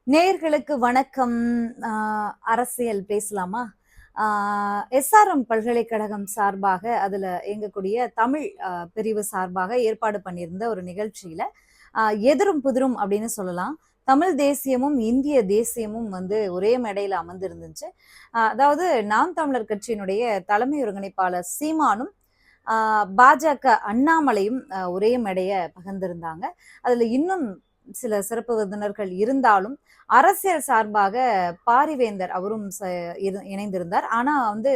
நேயர்களுக்கு வணக்கம். அரசியல் பேசலாமா? எஸ்ஆர்எம் பல்கலைக்கழகம் சார்பாக அதுல இயங்கக்கூடிய தமிழ் பிரிவு சார்பாக ஏற்பாடு பண்ணியிருந்த ஒரு நிகழ்ச்சியில எதிரும் புதிரும் அப்படின்னு சொல்லலாம். தமிழ் தேசியமும் இந்திய தேசியமும் வந்து ஒரே மேடையில அமர்ந்திருந்துச்சு. அதாவது நாம் தமிழர் கட்சியினுடைய தலைமை ஒருங்கிணைப்பாளர் சீமானும் பாஜக அண்ணாமலையும் ஒரே மேடைய பகிர்ந்திருந்தாங்க. அதுல இன்னும் சில சிறப்பு விருந்தினர்கள் இருந்தாலும் அரசியல் சார்பாக பாரிவேந்தர் அவரும் இணைந்திருந்தார். ஆனா வந்து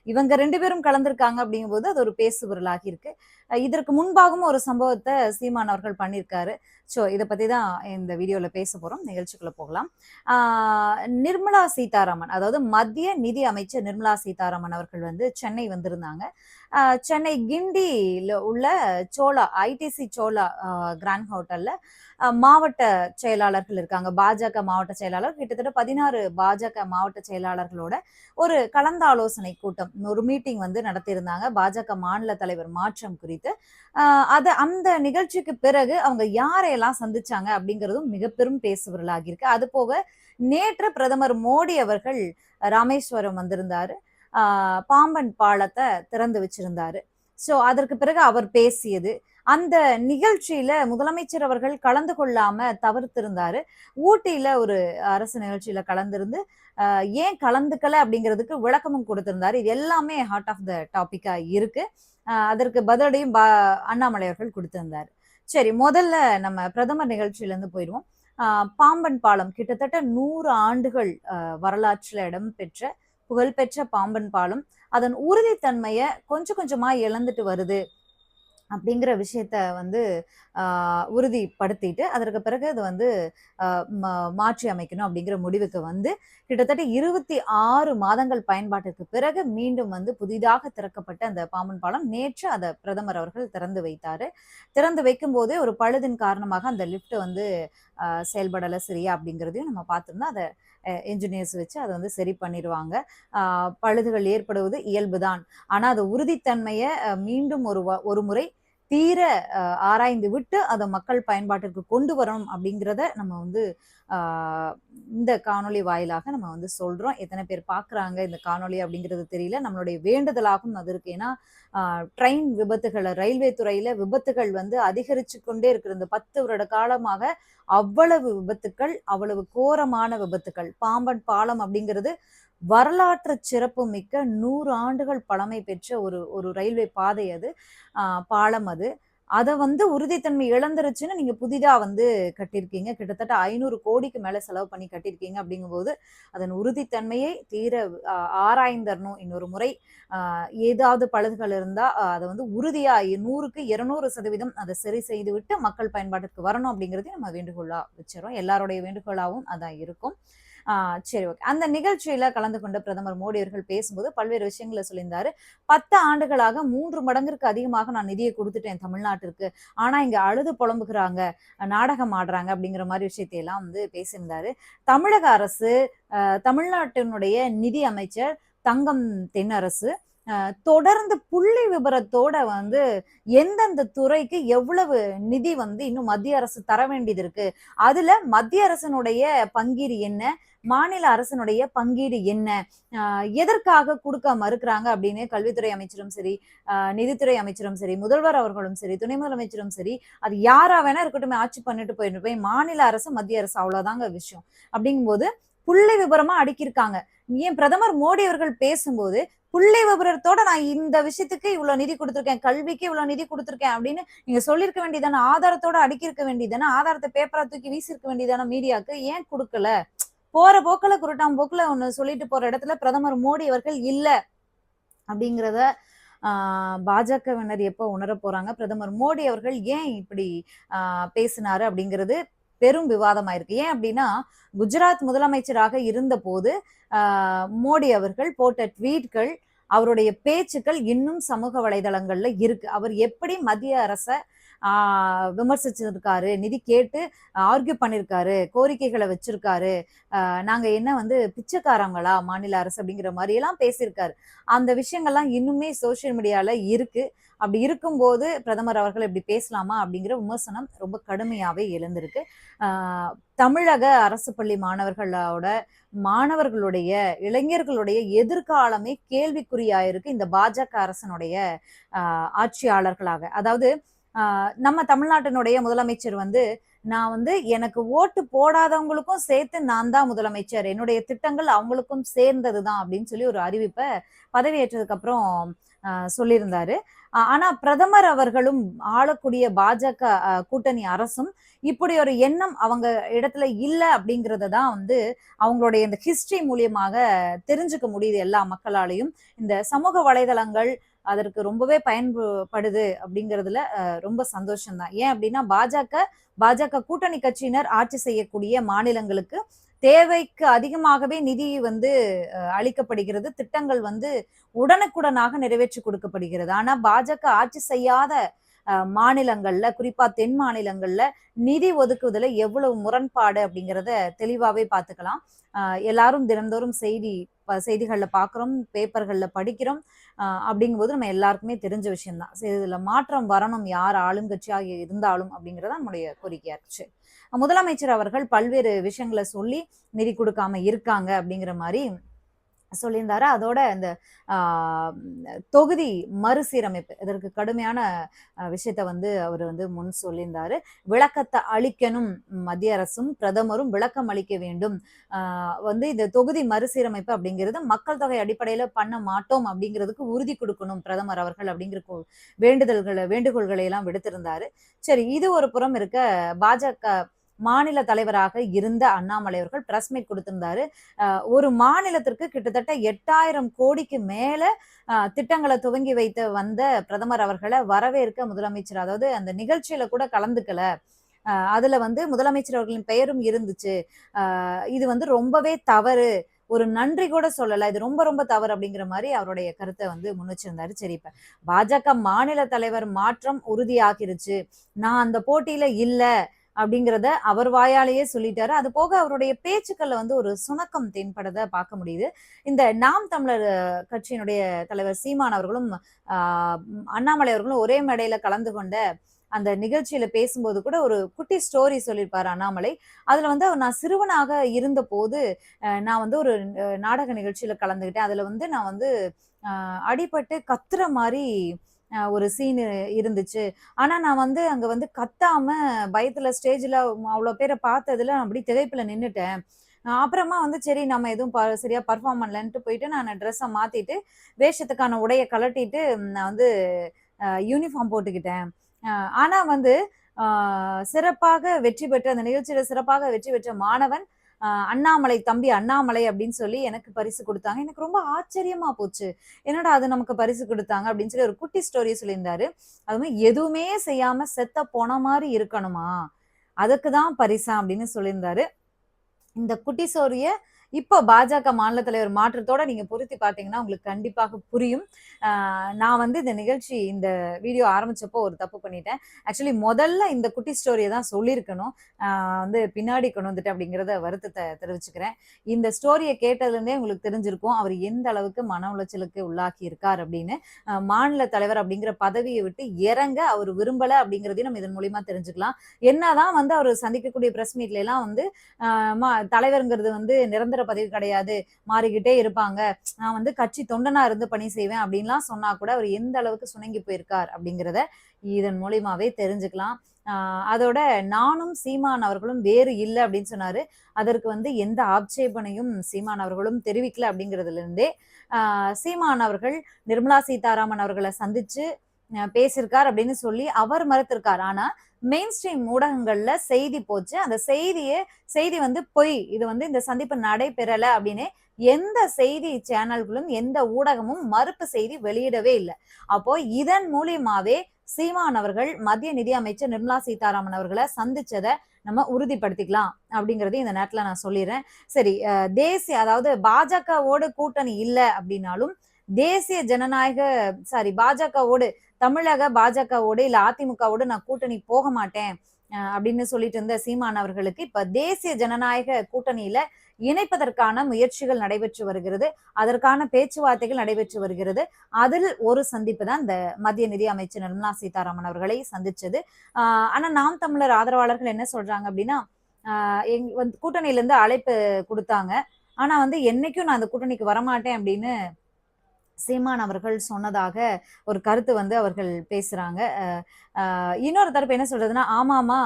இவங்க 2 பேரும் கலந்திருக்காங்க அப்படிங்கும்போது அது ஒரு பேசுபொருளாகி இருக்கு. இதற்கு முன்பாகவும் ஒரு சம்பவத்தை சீமான் அவர்கள் பண்ணியிருக்காரு. ஸோ இதை பத்தி தான் இந்த வீடியோல பேச போறோம். நிகழ்ச்சிக்குள்ள போகலாம். நிர்மலா சீதாராமன், அதாவது மத்திய நிதி அமைச்சர் நிர்மலா சீதாராமன் அவர்கள் வந்து சென்னை வந்திருந்தாங்க. சென்னை கிண்டியில் உள்ள சோலா ஐடிசி சோலா கிராண்ட் ஹோட்டல்ல மாவட்ட செயலாளர்கள் இருக்காங்க. பாஜக மாவட்ட செயலாளர் கிட்டத்தட்ட 16 பாஜக மாவட்ட செயலாளர்களோட ஒரு கலந்தாலோசனை கூட்டம், ஒரு மீட்டிங் வந்து நடத்தியிருந்தாங்க பாஜக மாநில தலைவர் மாற்றம் குறித்து. அந்த நிகழ்ச்சிக்கு பிறகு அவங்க யாரையெல்லாம் சந்திச்சாங்க அப்படிங்கிறதும் மிக பெரும் பேசுபொருளாகி இருக்கு. அது போக நேற்று பிரதமர் மோடி அவர்கள் ராமேஸ்வரம் வந்திருந்தாரு. பாம்பன் பாலத்தை திறந்து வச்சிருந்தாரு. சோ அதற்கு பிறகு அவர் பேசியது, அந்த நிகழ்ச்சியில முதலமைச்சர் அவர்கள் கலந்து கொள்ளாம தவிர்த்திருந்தாரு. ஊட்டியில ஒரு அரசு நிகழ்ச்சியில கலந்திருந்து ஏன் கலந்துக்கல அப்படிங்கிறதுக்கு விளக்கமும் கொடுத்திருந்தாரு. இது எல்லாமே ஹார்ட் ஆஃப் த டாபிக்கா இருக்கு. அதற்கு பதிலடியும் அண்ணாமலை அவர்கள் கொடுத்திருந்தாரு. சரி, முதல்ல நம்ம பிரதமர் நிகழ்ச்சியில இருந்து போயிடுவோம். பாம்பன் பாலம் கிட்டத்தட்ட 100 ஆண்டுகள் வரலாற்றுல இடம்பெற்ற புகழ்பெற்ற பாம்பன் பாலம் அதன் உறுதித்தன்மைய கொஞ்சம் கொஞ்சமா இழந்துட்டு வருது அப்படிங்கிற விஷயத்த வந்து உறுதிப்படுத்திட்டு அதற்கு பிறகு அது வந்து மாற்றி அமைக்கணும் அப்படிங்கிற முடிவுக்கு வந்து கிட்டத்தட்ட 26 மாதங்கள் பயன்பாட்டிற்கு பிறகு மீண்டும் வந்து புதிதாக திறக்கப்பட்ட அந்த பாம்பன் பாலம் நேற்று அதை பிரதமர் அவர்கள் திறந்து வைத்தாரு. திறந்து வைக்கும் போதே ஒரு பழுதின் காரணமாக அந்த லிப்ட் வந்து செயல்படலை சரியா அப்படிங்கிறதையும் நம்ம பார்த்திருந்தோம். அதை என்ஜினியர்ஸ் வச்சு அதை வந்து சரி பண்ணிடுவாங்க. பழுதுகள் ஏற்படுவது இயல்புதான். ஆனா அது உறுதித்தன்மையை மீண்டும் ஒரு முறை தீர ஆராய்ந்து விட்டு அதை மக்கள் பயன்பாட்டிற்கு கொண்டு வரணும் அப்படிங்கிறத நம்ம வந்து இந்த காணொலி வாயிலாக நம்ம வந்து சொல்றோம். எத்தனை பேர் பாக்குறாங்க இந்த காணொலி அப்படிங்கிறது தெரியல. நம்மளுடைய வேண்டுதலாகவும் அது இருக்கு. ஏன்னா ட்ரெயின் விபத்துகள், ரயில்வே துறையில விபத்துகள் வந்து அதிகரிச்சு கொண்டே இருக்கிற இந்த 10 வருட காலமாக அவ்வளவு விபத்துக்கள், அவ்வளவு கோரமான விபத்துக்கள். பாம்பன் பாலம் அப்படிங்கிறது வரலாற்று சிறப்பு மிக்க 100 ஆண்டுகள் பழமை பெற்ற ஒரு ரயில்வே பாதை அது, பாலம் அது. அதை வந்து உறுதித்தன்மை இழந்துருச்சுன்னு நீங்க புதிதா வந்து கட்டியிருக்கீங்க. கிட்டத்தட்ட 500 கோடிக்கு மேல செலவு பண்ணி கட்டியிருக்கீங்க. அப்படிங்கும்போது அதன் உறுதித்தன்மையை தீர ஆராய்ந்தரணும். இன்னொரு முறை ஏதாவது பழுதுகள் இருந்தா அதை வந்து உறுதியா 100க்கு 200% அதை சரி செய்து விட்டு மக்கள் பயன்பாட்டிற்கு வரணும் அப்படிங்கிறதையும் நம்ம வேண்டுகோளா வச்சிடறோம். எல்லாருடைய வேண்டுகோளாகவும் அதான் இருக்கும். சரி, ஓகே. அந்த நிகழ்ச்சியில கலந்து கொண்ட பிரதமர் மோடி அவர்கள் பேசும்போது பல்வேறு விஷயங்களை சொல்லியிருந்தாரு. 10 ஆண்டுகளாக 3 மடங்கிற்கு அதிகமாக நான் நிதியை கொடுத்துட்டேன் தமிழ்நாட்டிற்கு. ஆனா இங்க அழுது புலம்புகிறாங்க, நாடகம் ஆடுறாங்க அப்படிங்கிற மாதிரி விஷயத்தை எல்லாம் வந்து பேசியிருந்தாரு. தமிழக அரசு, தமிழ்நாட்டினுடைய நிதி அமைச்சர் தங்கம் தென்னரசு தொடர்ந்து புள்ளி விபரத்தோட வந்து எந்தெந்த துறைக்கு எவ்வளவு நிதி வந்து இன்னும் மத்திய அரசு தர வேண்டியது இருக்கு, அதுல மத்திய அரசனுடைய பங்கீடு என்ன, மாநில அரசனுடைய பங்கீடு என்ன, எதற்காக கொடுக்க மறுக்கிறாங்க அப்படின்னு கல்வித்துறை அமைச்சரும் சரி, நிதித்துறை அமைச்சரும் சரி, முதல்வர் அவர்களும் சரி, துணை முதலமைச்சரும் சரி, அது யாரா வேணா இருக்கட்டும், ஆட்சி பண்ணிட்டு போய் மாநில அரசு மத்திய அரசு அவ்வளவுதாங்க விஷயம். அப்படிங்கும்போது புள்ளி விபரமா அடுக்கியிருக்காங்க. ஏன் பிரதமர் மோடி அவர்கள் பேசும்போது புள்ளி விபரத்தோட நான் இந்த விஷயத்துக்கு இவ்வளவு நிதி கொடுத்திருக்கேன், கல்விக்கு இவ்வளவு நிதி கொடுத்திருக்கேன் அப்படின்னு நீங்க சொல்லிருக்க வேண்டியதானே, ஆதாரத்தோட அடுக்கியிருக்க வேண்டியதானே, ஆதாரத்தை பேப்பரா தூக்கி வீசிருக்க வேண்டியதானே மீடியாவுக்கு, ஏன் கொடுக்கல? போற போக்குல குருட்டாம் போக்குல ஒண்ணு சொல்லிட்டு போற இடத்துல பிரதமர் மோடி அவர்கள் இல்ல அப்படிங்கிறத பாஜகவினர் எப்ப உணர போறாங்க? பிரதமர் மோடி அவர்கள் ஏன் இப்படி பேசினாரு அப்படிங்கிறது பெரும் விவாதமாயிருக்கு. ஏன் அப்படின்னா குஜராத் முதலமைச்சராக இருந்த போது மோடி அவர்கள் போட்ட ட்வீட்கள், அவருடைய பேச்சுக்கள் இன்னும் சமூக வலைதளங்கள்ல இருக்கு. அவர் எப்படி மத்திய அரச விமர்சிச்சிருக்காரு, நிதி கேட்டு ஆர்கியூ பண்ணியிருக்காரு, கோரிக்கைகளை வச்சிருக்காரு. நாங்க என்ன வந்து பிச்சைக்காரங்களா மாநில அரசு அப்படிங்கிற மாதிரி எல்லாம் பேசியிருக்காரு. அந்த விஷயங்கள்லாம் இன்னுமே சோசியல் மீடியால இருக்கு. அப்படி இருக்கும்போது பிரதமர் அவர்கள் இப்படி பேசலாமா அப்படிங்கிற விமர்சனம் ரொம்ப கடுமையாவே எழுந்திருக்கு. தமிழக அரசு பள்ளி மாணவர்களுடைய இளைஞர்களுடைய எதிர்காலமே கேள்விக்குறியாயிருக்கு இந்த பாஜக அரசனுடைய ஆட்சியாளர்களாக. அதாவது நம்ம தமிழ்நாட்டினுடைய முதலமைச்சர் வந்து நான் வந்து எனக்கு ஓட்டு போடாதவங்களுக்கும் சேர்த்து நான் தான் முதலமைச்சர், என்னுடைய திட்டங்கள் அவங்களுக்கும் சேர்ந்ததுதான் அப்படின்னு சொல்லி ஒரு அறிவிப்பை பதவியேற்றதுக்கு அப்புறம் சொல்லியிருந்தாரு. ஆனா பிரதமர் அவர்களும் ஆளக்கூடிய பாஜக கூட்டணி அரசும் இப்படி ஒரு எண்ணம் அவங்க இடத்துல இல்ல அப்படிங்கறத தான் வந்து அவங்களுடைய இந்த ஹிஸ்டரி மூலியமாக தெரிஞ்சுக்க முடியுது எல்லா மக்களாலையும். இந்த சமூக வலைதளங்கள் அதற்கு ரொம்பவே பயன்படுது அப்படிங்கிறதுல ரொம்ப சந்தோஷம் தான். ஏன் அப்படின்னா பாஜக கூட்டணி கட்சியினர் ஆட்சி செய்யக்கூடிய மாநிலங்களுக்கு தேவைக்கு அதிகமாகவே நிதி வந்து அளிக்கப்படுகிறது. திட்டங்கள் வந்து உடனுக்குடனாக நிறைவேற்றி கொடுக்கப்படுகிறது. ஆனா பாஜக ஆட்சி செய்யாத மாநிலங்கள்ல, குறிப்பா தென் மாநிலங்கள்ல நிதி ஒதுக்குவதில் எவ்வளவு முரண்பாடு அப்படிங்கிறத தெளிவாவே பார்த்துக்கலாம். எல்லாரும் தினந்தோறும் செய்திகள்ல பார்க்குறோம், பேப்பர்கள்ல படிக்கிறோம். அப்படிங்கும்போது நம்ம எல்லாருக்குமே தெரிஞ்ச விஷயம்தான். இதுல மாற்றம் வரணும், யார் ஆளுங்கட்சியாக இருந்தாலும் அப்படிங்கிறதா நம்முடைய கோரிக்கையா இருந்துச்சு. முதலமைச்சர் அவர்கள் பல்வேறு விஷயங்களை சொல்லி நிதி கொடுக்காம இருக்காங்க அப்படிங்கிற மாதிரி சொல்லியிருந்தாரு. அதோட இந்த தொகுதி மறுசீரமைப்பு இதற்கு கடுமையான விஷயத்த வந்து அவர் வந்து முன் சொல்லியிருந்தாரு. விளக்கத்தை அளிக்கணும், மத்திய அரசும் பிரதமரும் விளக்கம் அளிக்க வேண்டும். வந்து இந்த தொகுதி மறுசீரமைப்பு அப்படிங்கிறது மக்கள் தொகை அடிப்படையில பண்ண மாட்டோம் அப்படிங்கிறதுக்கு உறுதி கொடுக்கணும் பிரதமர் அவர்கள் அப்படிங்கிற வேண்டுகோள்களை எல்லாம் விடுத்திருந்தாரு. சரி, இது ஒரு புறம் இருக்க, பாஜக மாநில தலைவராக இருந்த அண்ணாமலை அவர்கள் பிரஸ் மீட் கொடுத்திருந்தாரு. ஒரு மாநிலத்திற்கு கிட்டத்தட்ட 8,000 கோடிக்கு மேல திட்டங்களை துவங்கி வைத்து வந்த பிரதமர் அவர்களை வரவேற்க முதலமைச்சர், அதாவது அந்த நிகழ்ச்சியில கூட கலந்துக்கல. அதுல வந்து முதலமைச்சர் அவர்களின் பெயரும் இருந்துச்சு. இது வந்து ரொம்பவே தவறு, ஒரு நன்றி கூட சொல்லல, இது ரொம்ப ரொம்ப தவறு அப்படிங்கிற மாதிரி அவருடைய கருத்தை வந்து முன் வச்சிருந்தாரு. சரி, இப்ப பாஜக மாநில தலைவர் மாற்றம் உறுதியாகிருச்சு, நான் அந்த போட்டியில இல்ல அப்படிங்கிறத அவர் வாயாலேயே சொல்லிட்டாரு. அது போக அவருடைய பேச்சுக்கள்ல வந்து ஒரு சுணக்கம் தென்படுறத பார்க்க முடியுது. இந்த நாம் தமிழர் கட்சியினுடைய தலைவர் சீமான் அவர்களும் அண்ணாமலை அவர்களும் ஒரே மேடையில கலந்து கொண்ட அந்த நிகழ்ச்சியில பேசும்போது கூட ஒரு குட்டி ஸ்டோரி சொல்லியிருப்பாரு அண்ணாமலை. அதுல வந்து நான் சிறுவனாக இருந்த போது நான் வந்து ஒரு நாடக நிகழ்ச்சியில கலந்துகிட்டேன். அதுல வந்து நான் வந்து அடிபட்டு கத்துற மாதிரி ஒரு சீன் இருந்துச்சு. ஆனா நான் வந்து அங்க வந்து கத்தாம பயத்துல ஸ்டேஜ்ல அவ்வளவு பேரை பார்த்ததுல அப்படி திகைப்புல நின்னுட்டேன். அப்புறமா வந்து சரி நம்ம எதுவும் சரியா பர்ஃபார்ம் பண்ணலன்ட்டு போயிட்டு நான் ட்ரெஸ்ஸை மாத்திட்டு வேஷத்துக்கான உடைய கலட்டிட்டு நான் வந்து யூனிஃபார்ம் போட்டுக்கிட்டேன். ஆனா வந்து சிறப்பாக வெற்றி பெற்ற அந்த நிகழ்ச்சியில சிறப்பாக வெற்றி பெற்ற மாணவன் அண்ணாமலை, தம்பி அண்ணாமலை அப்படின்னு சொல்லி எனக்கு பரிசு கொடுத்தாங்க. எனக்கு ரொம்ப ஆச்சரியமா போச்சு. என்னடா அது நமக்கு பரிசு கொடுத்தாங்க அப்படின்னு சொல்லி ஒரு குட்டி ஸ்டோரி சொல்லியிருந்தாரு. அதுவுமே எதுவுமே செய்யாம செத்த போன மாதிரி இருக்கணுமா, அதுக்குதான் பரிசா அப்படின்னு சொல்லியிருந்தாரு. இந்த குட்டி ஸ்டோரிய இப்போ பாஜக மாநில தலைவர் மாற்றத்தோட நீங்க பொருத்தி பார்த்தீங்கன்னா உங்களுக்கு கண்டிப்பாக புரியும். நான் வந்து இந்த வீடியோ ஆரம்பிச்சப்போ ஒரு தப்பு பண்ணிட்டேன். ஆக்சுவலி முதல்ல இந்த குட்டி ஸ்டோரியை தான் சொல்லியிருக்கணும். வந்து பின்னாடி கொண்டு வந்துட்டு அப்படிங்கிறத வருத்தத்தை தெரிவிச்சுக்கிறேன். இந்த ஸ்டோரியை கேட்டதுலேருந்தே உங்களுக்கு தெரிஞ்சிருக்கும் அவர் எந்த அளவுக்கு மன உளைச்சலுக்கு உள்ளாக்கி இருக்கார் அப்படின்னு. மாநில தலைவர் அப்படிங்கிற பதவியை விட்டு இறங்க அவர் விரும்பல அப்படிங்கிறதையும் நம்ம இதன் மூலியமா தெரிஞ்சுக்கலாம். என்னதான் வந்து அவர் சந்திக்கக்கூடிய பிரஸ் மீட்ல எல்லாம் வந்து தலைவருங்கிறது வந்து நிரந்தர பதவி கிடையாது, மாறிக்கிட்டே இருப்பாங்க, நான் வந்து கட்சி தொண்டனா இருந்து பணி செய்வேன் அப்படின்லாம் சொன்னா கூட அவர் எந்த அளவுக்கு சுணங்கி போயிருக்கார் அப்படிங்கிறத இதன் மூலியமாவே தெரிஞ்சுக்கலாம். அதோட நானும் சீமான் அவர்களும் வேறு இல்லை அப்படின்னு சொன்னாரு. அதற்கு வந்து எந்த ஆட்சேபனையும் சீமான் அவர்களும் தெரிவிக்கல அப்படிங்கிறதுல இருந்தே சீமான் அவர்கள் நிர்மலா சீதாராமன் அவர்களை சந்திச்சு பேசியிருக்கார் அப்படின்னு சொல்லி அவர் மறுத்திருக்கார். ஆனா மெயின் ஸ்ட்ரீம் ஊடகங்கள்ல செய்தி போச்சு. அந்த செய்தி வந்து பொய், இது வந்து இந்த சந்திப்பு நடைபெறல அப்படின்னு எந்த செய்தி சேனல்களும் எந்த ஊடகமும் மறுப்பு செய்தி வெளியிடவே இல்லை. அப்போ இதன் மூலியமாவே சீமான் அவர்கள் மத்திய நிதி அமைச்சர் நிர்மலா சீதாராமன் அவர்களை சந்திச்சதை நம்ம உறுதிப்படுத்திக்கலாம் அப்படிங்கறதையும் இந்த நேரத்துல நான் சொல்லிடுறேன். சரி, அதாவது பாஜகவோடு கூட்டணி இல்லை அப்படின்னாலும் பாஜகவோடு தமிழக பாஜகவோடு இல்ல அதிமுகவோடு நான் கூட்டணி போக மாட்டேன் அப்படின்னு சொல்லிட்டு இருந்த சீமான் அவர்களுக்கு இப்ப தேசிய ஜனநாயக கூட்டணியில இணைப்பதற்கான முயற்சிகள் நடைபெற்று வருகிறது. அதற்கான பேச்சுவார்த்தைகள் நடைபெற்று வருகிறது. அதில் ஒரு சந்திப்பு தான் இந்த மத்திய நிதி அமைச்சர் நிர்மலா சீதாராமன் அவர்களை சந்திச்சது. ஆனா நாம் தமிழர் ஆதரவாளர்கள் என்ன சொல்றாங்க அப்படின்னா, கூட்டணியில இருந்து அழைப்பு கொடுத்தாங்க. ஆனா என்னைக்கும் நான் அந்த கூட்டணிக்கு வரமாட்டேன் அப்படின்னு சீமான் அவர்கள் சொன்னதாக ஒரு கருத்து அவர்கள் பேசுறாங்க. இன்னொரு தரப்பு என்ன சொல்றதுன்னா, ஆமாமா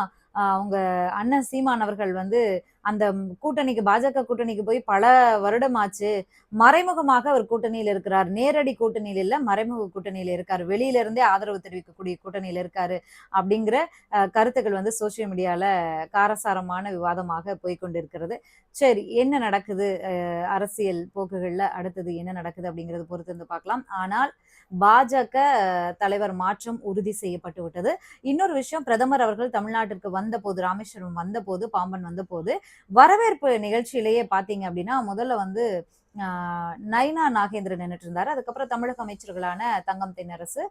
உங்க அண்ணன் சீமான் அவர்கள் அந்த கூட்டணிக்கு பாஜக கூட்டணிக்கு போய் பல வருடம் ஆச்சு. மறைமுகமாக அவர் கூட்டணியில இருக்கிறார். நேரடி கூட்டணியில இல்ல, மறைமுக கூட்டணியில இருக்காரு. வெளியில இருந்தே ஆதரவு தெரிவிக்கக்கூடிய கூட்டணியில இருக்காரு. அப்படிங்கிற கருத்துக்கள் சோசியல் மீடியால காரசாரமான விவாதமாக போய்க்கொண்டிருக்கிறது. சரி, என்ன நடக்குது அரசியல் போக்குகள்ல அடுத்தது என்ன நடக்குது அப்படிங்கறது பொறுத்து இருந்து பார்க்கலாம். ஆனால் பாஜக தலைவர் மாற்றம் உறுதி செய்யப்பட்டு விட்டது. இன்னொரு விஷயம், பிரதமர் அவர்கள் தமிழ்நாட்டிற்கு வந்தபோது, ராமேஸ்வரம் வந்தபோது, பாம்பன் வந்தபோது வரவேற்பு நிகழ்ச்சியிலேயே பாத்தீங்க அப்படின்னா முதல்ல நயினா நாகேந்திரன் நின்றுட்டு இருந்தாரு. அதுக்கப்புறம் தமிழக அமைச்சர்களான தங்கம் தென்னரசு,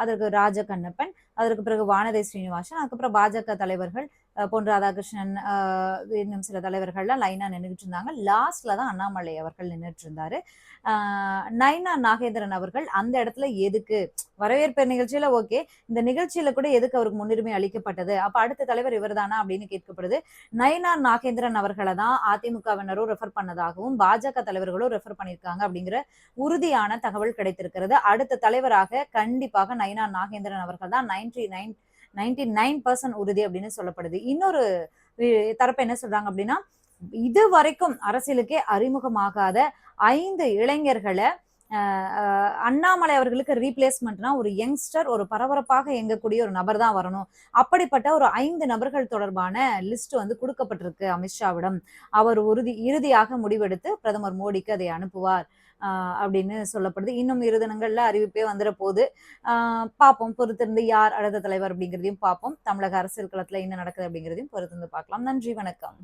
அதற்கு ராஜ கண்ணப்பன், அதற்கு பிறகு வானதி ஸ்ரீனிவாசன், அதுக்கப்புறம் பாஜக தலைவர்கள் பொன் ராதாகிருஷ்ணன், இன்னும் சில தலைவர்கள்லாம் லைனா நின்றுட்டு இருந்தாங்க. லாஸ்ட்ல தான் அண்ணாமலை அவர்கள் நின்றுட்டு இருந்தாரு. நயினா நாகேந்திரன் அவர்கள் அந்த இடத்துல எதுக்கு வரவேற்பு நிகழ்ச்சியில ஓகே, இந்த நிகழ்ச்சியில கூட எதுக்கு அவருக்கு முன்னுரிமை அளிக்கப்பட்டது, அப்ப அடுத்த தலைவர் இவர்தானா அப்படின்னு கேட்கப்படுது. நயினா நாகேந்திரன் அவர்களை தான் அதிமுகவினரும் ரெஃபர் பண்ணதாகவும் பாஜக தலைவர்களும் ரெஃபர் பண்ணியிருக்காங்க அப்படிங்கிற உறுதியான தகவல் கிடைத்திருக்கிறது. அடுத்த தலைவராக கண்டிப்பாக நயினா நாகேந்திரன் அவர்கள் தான் 99% உறுதி அப்படின்னு சொல்லப்படுது. இன்னொரு தரப்பு என்ன சொல்றாங்க அப்படின்னா, இது வரைக்கும் அரசியலுக்கே அறிமுகமாகாத 5 இளைஞர்களை அண்ணாமலை அவர்களுக்கு ரீப்ளேஸ்மெண்ட்னா ஒரு யங்ஸ்டர், ஒரு பரபரப்பாக இயங்கக்கூடிய ஒரு நபர் தான் வரணும். அப்படிப்பட்ட ஒரு 5 நபர்கள் தொடர்பான லிஸ்ட் கொடுக்கப்பட்டிருக்கு அமித்ஷாவிடம். அவர் இறுதியாக முடிவெடுத்து பிரதமர் மோடிக்கு அதை அனுப்புவார் அப்படின்னு சொல்லப்படுது. இன்னும் 2 தினங்கள்ல அறிவிப்பே வந்துட போகுது. பார்ப்போம், பொறுத்திருந்து யார் அடுத்த தலைவர் அப்படிங்கிறதையும் பார்ப்போம். தமிழக அரசியல் களத்துல என்ன நடக்குது அப்படிங்கிறதையும் பொறுத்திருந்து பார்க்கலாம். நன்றி, வணக்கம்.